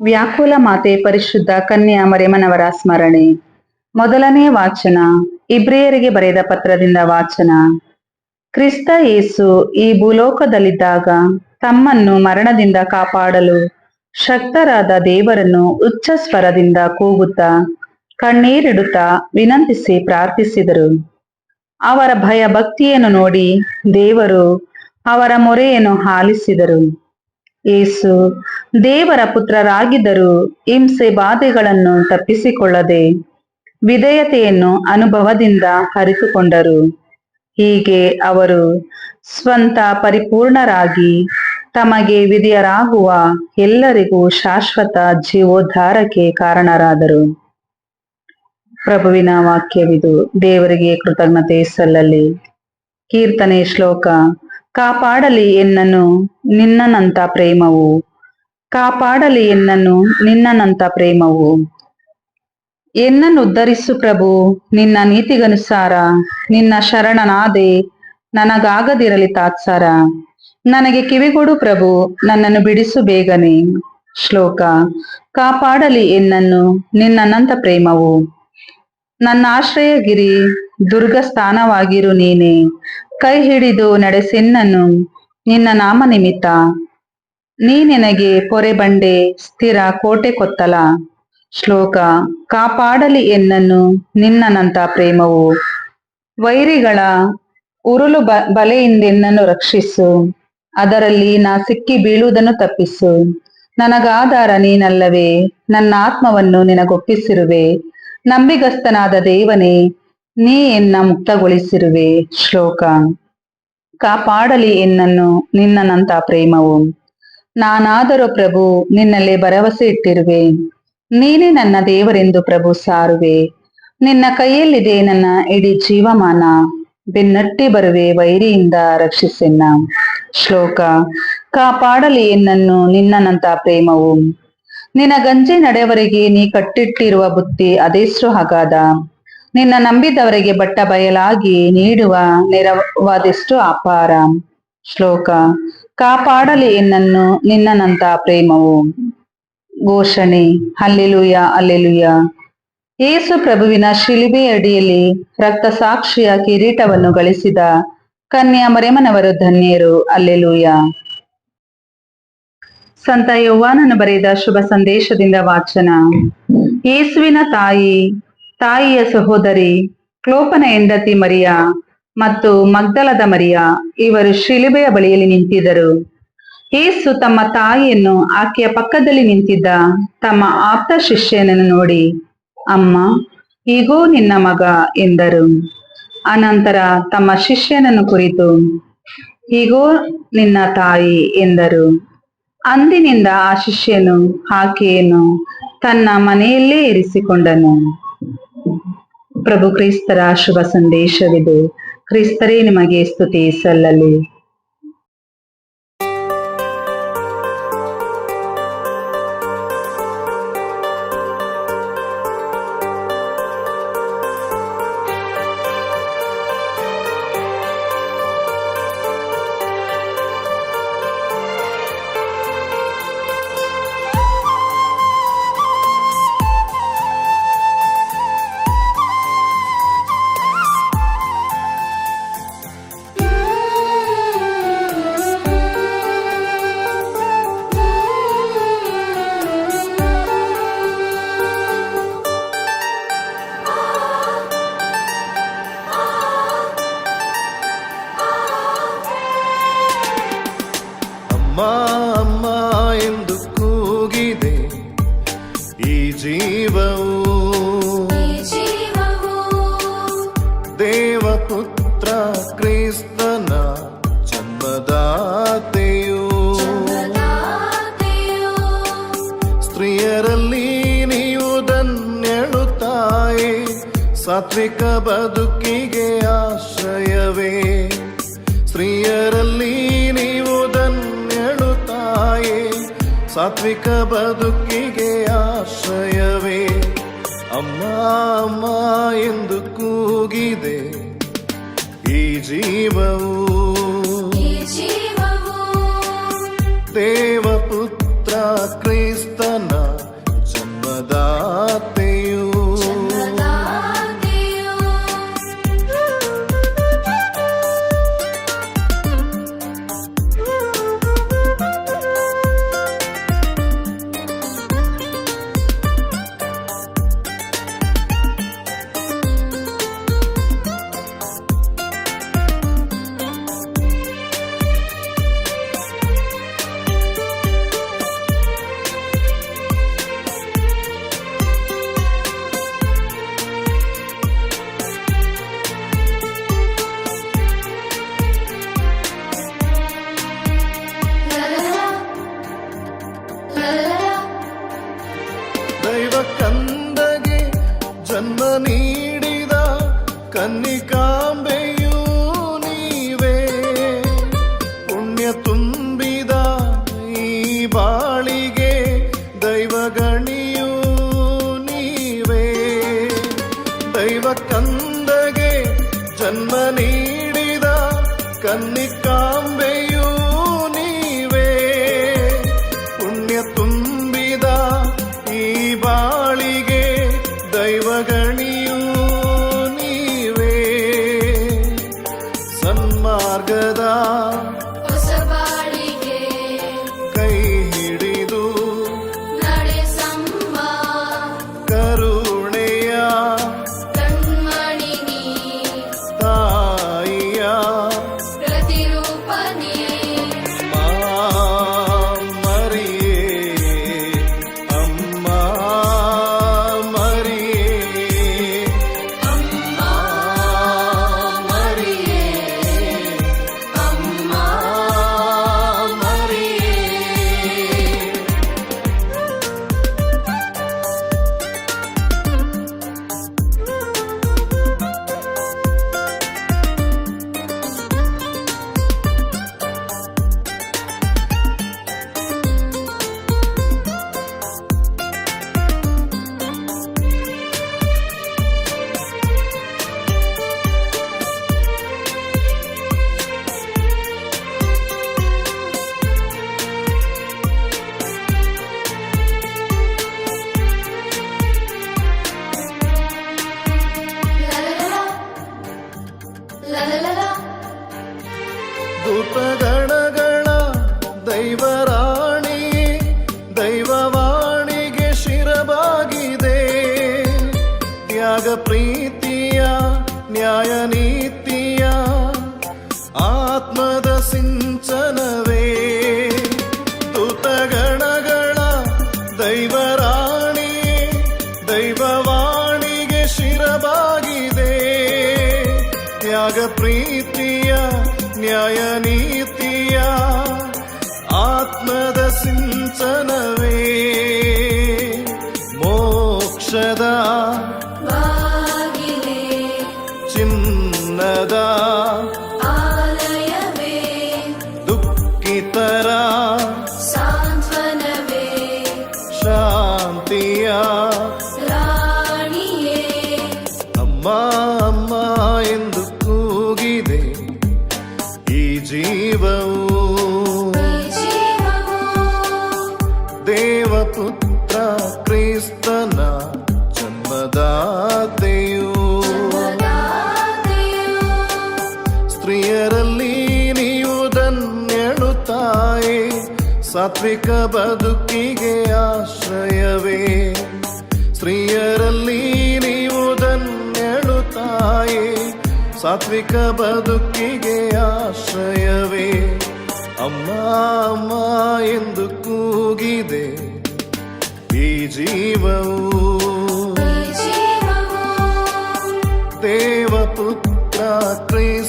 ವ್ಯಾಕುಲ ಮಾತೆ ಪರಿಶುದ್ಧ ಕನ್ಯಾ ಮರಿಯಮ್ಮನವರ ಸ್ಮರಣೆ. ಮೊದಲನೇ ವಾಚನ. ಇಬ್ರಿಯರಿಗೆ ಬರೆದ ಪತ್ರದಿಂದ ವಾಚನ. ಕ್ರಿಸ್ತ ಯೇಸು ಈ ಭೂಲೋಕದಲ್ಲಿದ್ದಾಗ ತಮ್ಮನ್ನು ಮರಣದಿಂದ ಕಾಪಾಡಲು ಶಕ್ತರಾದ ದೇವರನ್ನು ಉಚ್ಚ ಸ್ವರದಿಂದ ಕೂಗುತ್ತಾ ಕಣ್ಣೀರಿಡುತ್ತಾ ವಿನಂತಿಸಿ ಪ್ರಾರ್ಥಿಸಿದರು. ಅವರ ಭಯ ಭಕ್ತಿಯನ್ನು ನೋಡಿ ದೇವರು ಅವರ ಮೊರೆಯನ್ನು ಆಲಿಸಿದರು. ಯೇಸು ದೇವರ ಪುತ್ರರಾಗಿದ್ದರೂ ಹಿಂಸೆ ಬಾಧೆಗಳನ್ನು ತಪ್ಪಿಸಿಕೊಳ್ಳದೆ ವಿಧೇಯತೆಯನ್ನು ಅನುಭವದಿಂದ ಅರಿತುಕೊಂಡರು. ಹೀಗೆ ಅವರು ಸ್ವಂತ ಪರಿಪೂರ್ಣರಾಗಿ ತಮಗೆ ವಿಧೇಯರಾಗುವ ಎಲ್ಲರಿಗೂ ಶಾಶ್ವತ ಜೀವೋದ್ಧಾರಕ್ಕೆ ಕಾರಣರಾದರು. ಪ್ರಭುವಿನ ವಾಕ್ಯವಿದು. ದೇವರಿಗೆ ಕೃತಜ್ಞತೆ ಸಲ್ಲಲಿ. ಕೀರ್ತನೆ ಶ್ಲೋಕ. ಕಾಪಾಡಲಿ ಎನ್ನನು ನಿನ್ನನಂತ ಪ್ರೇಮವು, ಕಾಪಾಡಲಿ ಎನ್ನನು ನಿನ್ನನಂತ ಪ್ರೇಮವು. ಎನ್ನನ್ನು ಉದ್ಧರಿಸು ಪ್ರಭು ನಿನ್ನ ನೀತಿಗನುಸಾರ, ನಿನ್ನ ಶರಣನಾದೆ ನನಗಾಗದಿರಲಿ ತಾತ್ಸಾರ. ನನಗೆ ಕಿವಿಗೊಡು ಪ್ರಭು, ನನ್ನನ್ನು ಬಿಡಿಸು ಬೇಗನೆ. ಶ್ಲೋಕ. ಕಾಪಾಡಲಿ ಎನ್ನನ್ನು ನಿನ್ನನಂತ ಪ್ರೇಮವು. ನನ್ನ ಆಶ್ರಯಗಿರಿ ದುರ್ಗ ಸ್ಥಾನವಾಗಿರು ನೀನೆ. ಕೈ ಹಿಡಿದು ನಡೆಸೆನ್ನನು ನಿನ್ನ ನಾಮ ನಿಮಿತ್ತ. ನೀ ನನಗೆ ಪೊರೆ ಬಂಡೆ ಸ್ಥಿರ ಕೋಟೆ ಕೊತ್ತಲ. ಶ್ಲೋಕ. ಕಾಪಾಡಲಿ ಎನ್ನನ್ನು ನಿನ್ನನಂತ ಪ್ರೇಮವು. ವೈರಿಗಳ ಉರುಳು ಬಲೆಯಿಂದೆನ್ನನ್ನು ರಕ್ಷಿಸು. ಅದರಲ್ಲಿ ನಾ ಸಿಕ್ಕಿ ಬೀಳುವುದನ್ನು ತಪ್ಪಿಸು. ನನಗಾಧಾರ ನೀನಲ್ಲವೇ, ನನ್ನ ಆತ್ಮವನ್ನು ನಿನಗೊಪ್ಪಿಸಿರುವೆ. ನಂಬಿಗಸ್ತನಾದ ದೇವನೇ, ನೀ ಎನ್ನ ಮುಕ್ತಗೊಳಿಸಿರುವೆ. ಶ್ಲೋಕ. ಕಾಪಾಡಲಿ ಎನ್ನನ್ನು ನಿನ್ನನಂತ ಪ್ರೇಮವು. ನಾನಾದರೂ ಪ್ರಭು ನಿನ್ನಲ್ಲೇ ಭರವಸೆ ಇಟ್ಟಿರುವೆ. ನೀನೇ ನನ್ನ ದೇವರೆಂದು ಪ್ರಭು ಸಾರುವೆ. ನಿನ್ನ ಕೈಯಲ್ಲಿದೆ ನನ್ನ ಇಡೀ ಜೀವಮಾನ. ಬೆನ್ನಟ್ಟಿ ಬರುವೆ ವೈರಿಯಿಂದ ರಕ್ಷಿಸೆನ್ನ. ಶ್ಲೋಕ. ಕಾಪಾಡಲಿ ಎನ್ನನ್ನು ನಿನ್ನನಂತ ಪ್ರೇಮವು. ನಿನ್ನ ಗಂಜಿ ನಡೆಯವರೆಗೆ ನೀ ಕಟ್ಟಿಟ್ಟಿರುವ ಬುತ್ತಿ ಅದೆಷ್ಟು ಅಗಾಧ. ನಿನ್ನ ನಂಬಿದವರಿಗೆ ಬಟ್ಟ ಬಯಲಾಗಿ ನೀಡುವ ನೆರವಾದೆಷ್ಟು ಅಪಾರ. ಶ್ಲೋಕ. ಕಾಪಾಡಲಿ ಎನ್ನನ್ನು ನಿನ್ನನಂತ ಪ್ರೇಮವು. ಘೋಷಣೆ. Hallelujah hallelujah. ಯೇಸು ಪ್ರಭುವಿನ ಶಿಲುಬೆಯ ಅಡಿಯಲ್ಲಿ ರಕ್ತ ಸಾಕ್ಷಿಯ ಕಿರೀಟವನ್ನು ಗಳಿಸಿದ ಕನ್ಯಾ ಮರಿಯಮ್ಮನವರು ಧನ್ಯರು. ಹಲ್ಲೆಲೂಯ. ಸಂತ ಯೋವಾನನು ಬರೆದ ಶುಭ ಸಂದೇಶದಿಂದ ವಾಚನ. ಯೇಸುವಿನ ತಾಯಿಯ ಸಹೋದರಿ ಕ್ಲೋಪನ ಹೆಂಡತಿ ಮರಿಯ ಮತ್ತು ಮಗ್ದಲದ ಮರಿಯ ಇವರು ಶಿಲುಬೆಯ ಬಳಿಯಲ್ಲಿ ನಿಂತಿದ್ದರು. ಯೇಸು ತಮ್ಮ ತಾಯಿಯನ್ನು ಆಕೆಯ ಪಕ್ಕದಲ್ಲಿ ನಿಂತಿದ್ದ ತಮ್ಮ ಆಪ್ತ ಶಿಷ್ಯನನ್ನು ನೋಡಿ, ಅಮ್ಮ, ಈಗೋ ನಿನ್ನ ಮಗ ಎಂದರು. ಅನಂತರ ತಮ್ಮ ಶಿಷ್ಯನನ್ನು ಕುರಿತು, ಈಗೋ ನಿನ್ನ ತಾಯಿ ಎಂದರು. ಅಂದಿನಿಂದ ಆ ಶಿಷ್ಯನು ಆಕೆಯನ್ನು ತನ್ನ ಮನೆಯಲ್ಲೇ ಇರಿಸಿಕೊಂಡನು. ಪ್ರಭು ಕ್ರಿಸ್ತರ ಶುಭ ಸಂದೇಶವಿದು. ಕ್ರಿಸ್ತರೇ ನಿಮಗೆ ಸ್ತುತಿ ಸಲ್ಲಲಿ. ಅಮ್ಮ ಎಂದು ಕೂಗಿದೆ ಈ ಜೀವವು. ದೇವಪುತ್ರ ಕ್ರಿಸ್ತನ ಜನ್ಮದಾತೆಯು. ಸ್ತ್ರೀಯರಲ್ಲಿ ನೀವು ಧನ್ಯಳು ತಾಯೇ, ಸಾತ್ವಿಕ ಬದುಕಿಗೆ ಆಶ್ರಯವೇ. ಸ್ತ್ರೀಯರಲ್ಲಿ ನೀವು ಧನ್ಯಳು ತಾಯೇ, ಸಾತ್ವಿಕ ಬದುಕಿಗೆ ಆಶ್ರಯವೇ. ಅಮ್ಮ ಅಮ್ಮ ಎಂದು ಕೂಗಿದೆ ಈ ಜೀವವು. ದೇವಪುತ್ರ ಕ್ರಿಸ್ತನ ದೈವ ಕಂದಗೆ ಜನ್ಮ ನೀಡಿದ ಕನ್ನಿಕಾಂಬೆಯೂ ನೀವೇ. ಪುಣ್ಯ ತುಂಬಿದ ಈ ಬಾಳಿಗೆ ದೈವಗಣಿಯೂ ನೀವೇ. ದೈವ ಕಂದಗೆ ಜನ್ಮ ನೀಡಿದ ಕನ್ನಿಕಾಂಬೆಯೂ ನೀವೇ. ಪುಣ್ಯ ತುಂಬಿದ ಈ ಬಾಳಿಗೆ ದೈವಗಣಿಯೂ ನೀವೇ. ಸನ್ಮಾರ್ಗದ ಹೊಸ ಬಾಳಿಗೆ ಕೈ ಹಿಡಿದು ನಡೆಸಮ್ಮ ಕರುಣೆಯ ಕಣ್ಮಣಿ ನೀ ತಾಯಿಯ ಪ್ರತಿರೂಪನೇ. ಮರಿಯೇ ಅಮ್ಮ ಮರಿಯೇ ಅಮ್ಮ ಮರಿಯೇ ಅಮ್ಮ ಮರಿಯೇ. ಲಲಲಲ ದೂತಗಣಗಳ ದೈವರಾಣಿ ದೈವವಾಣಿಗೆ ಶಿರಬಾಗಿದೆ. ತ್ಯಾಗ ಪ್ರೀತಿಯ ನ್ಯಾಯ ನೀತಿಯ ಆತ್ಮದ ಸಿಂಚನವೇ. ದೂತಗಣಗಳ ದೈವರಾಣಿ ದೈವವಾಣಿಗೆ ಶಿರಬಾಗಿದೆ. ತ್ಯಾಗ ಪ್ರೀತಿಯ ನ್ಯಾಯ ನೀತಿಯ ಆತ್ಮದ ಸಿಂಚನವೇ. ಮೋಕ್ಷದ ಬಾಗಿಲೇ ಚಿನ್ನದ ಆಲಯವೇ ದುಃಖಿತರ ಸಾಂತ್ವನವೇ ಶಾಂತಿಯ ರಾಣಿಯೇ. ಅಮ್ಮ ಅಮ್ಮ ಎಂದು ಕೂಗಿದೆ ಈ ಜೀವವು. ಈ ಜೀವವು ದೇವಪುತ್ರ ಕ್ರಿಸ್ತನ ಜನ್ಮದಾತೆಯು. ಜನ್ಮದಾತೆಯು. ಸ್ತ್ರೀಯರಲ್ಲಿ ನೀವು ಧನ್ಯಳು ತಾಯೇ. ಸಾತ್ವಿಕ ಬದುಕಿಗೆ ಆಶ್ರಯವೇ. ಸ್ತ್ರೀಯರಲ್ಲಿ ನೀವು ಧನ್ಯಳು ತಾಯೇ. ಸಾತ್ವಿಕ ಬದುಕಿಗೆ ಆಶ್ರಯವೇ. ಅಮ್ಮ ಅಮ್ಮ ಎಂದು ಕೂಗಿದೆ ಈ ಜೀವವು. ಈ ಜೀವವು ದೇವಪುತ್ರ ಕ್ರಿಸ್ತ